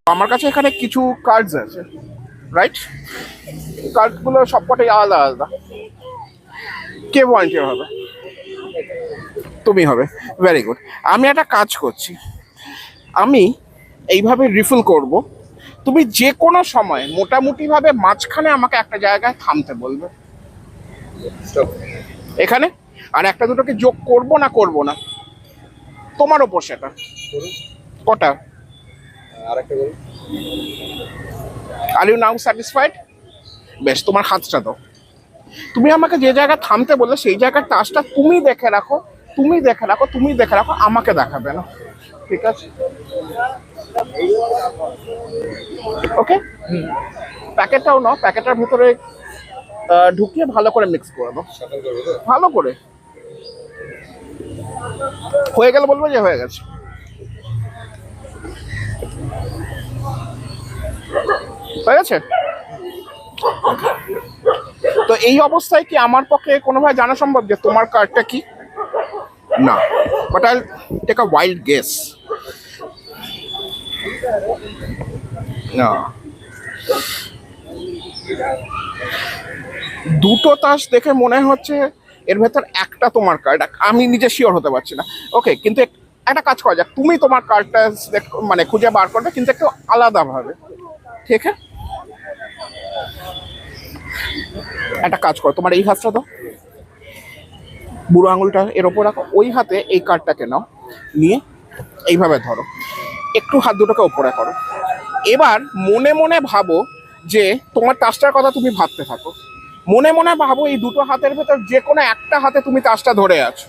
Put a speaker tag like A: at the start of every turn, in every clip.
A: আমার কাছে এখানে কিছু কার্ডস আছে, রাইট? কার্ডগুলো সবকটাই আলাদা আলাদা। কে ভলান্টিয়ার হবে? তুমি হবে। Very good. আমি একটা কাজ করছি, আমি এইভাবে রিফিল করব। তুমি যে কোনো সময় মোটামুটিভাবে মাঝখানে আমাকে একটা জায়গায় থামতে বলবে, এখানে। আর একটা দুটোকে যোগ করব না করব না তোমার ওপর সেটা। কটা? Are you now satisfied? বেশ, তোমার হাতটা দাও। তুমি আমাকে যে জায়গায় থামতে বললে সেই জায়গার তাসটা তুমি দেখে রাখো, তুমি দেখে রাখো, তুমি দেখে রাখো, আমাকে দেখাবে না, ঠিক আছে? ওকে। প্যাকেটটাও নাও, প্যাকেটের ভিতরে ঢুকিয়ে ভালো করে মিক্স করে দাও, ভালো করে। হয়ে গেলে বলবো যে হয়ে গেছে। হয়ে গেছে? তো এই অবস্থায় কি আমার পক্ষে কোনোভাবে জানা সম্ভব যে তোমার কার্ডটা কি? না, but I take a wild guess. না, দুটো তাস দেখে মনে হচ্ছে এর ভেতর একটা তোমার কার্ড, আমি নিজে শিওর হতে পারছি না। ওকে, কিন্তু একটা কাজ করা যাক, তুমি তোমার কার্ডটা মানে খুঁজে বার করবে, কিন্তু একটু আলাদাভাবে, ঠিক আছে? একটা কাজ করো, তোমার এই হাতটা দাও, বুড়ো আঙুলটা এর ওপর রাখো, ওই হাতে এই কার্ডটাকে নাও, নিয়ে এইভাবে ধরো, একটু হাত দুটোকে ওপরে করো। এবার মনে মনে ভাবো যে তোমার তাসটার কথা তুমি ভাবতে থাকো, মনে মনে ভাবো এই দুটো হাতের ভেতর যে কোনো একটা হাতে তুমি তাসটা ধরে আছো,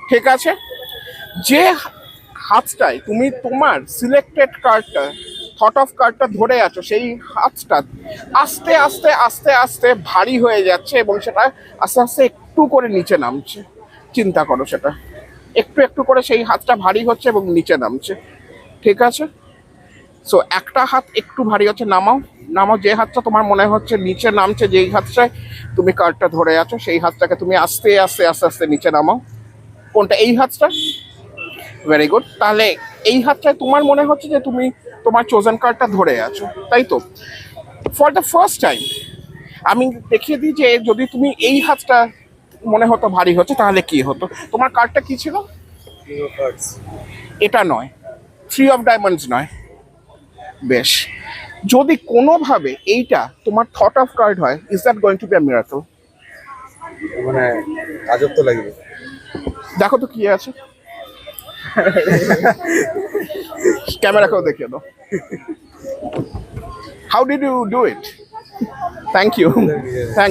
A: ঠিক আছে? যে হাতটায় তুমি তোমার সিলেক্টেড কার্ডটা, থট অফ কার্ডটা ধরে আছো, সেই হাতটা আস্তে আস্তে আস্তে আস্তে ভারী হয়ে যাচ্ছে এবং সেটা আস্তে আস্তে একটু করে নিচে নামছে। চিন্তা করো, সেটা একটু একটু করে সেই হাতটা ভারী হচ্ছে এবং নিচে নামছে, ঠিক আছে? সো একটা হাত একটু ভারী হচ্ছে, নামাও, নামাও। যে হাতটা তোমার মনে হচ্ছে নিচে নামছে, যেই হাতটায় তুমি কার্ডটা ধরে আছো, সেই হাতটাকে তুমি আস্তে আস্তে আস্তে আস্তে নিচে নামাও। কোনটা? এই হাতটা। Very good. তাহলে এই হাতটায় তোমার মনে হচ্ছে যে তুমি তোমার চোজেন কার্ডটা ধরে আছো, তাই তো? ফর দ্য ফার্স্ট টাইম আমি দেখিয়ে দিই যে যদি তুমি এই হাতটা মনে হতো ভারী হচ্ছে, তাহলে কি হতো। তোমার কার্ডটা কি ছিল? এটা নয়, থ্রি অফ ডায়মন্ডস নয়। বেশ, যদি কোনোভাবে এইটা তোমার থট অফ কার্ড হয়, is that going to be a miracle?
B: মানে আজব তো লাগবে।
A: দেখো তো কি আছে, ক্যামেরাকেও দেখিয়ে দাও। How did you do it? Thank you. Thank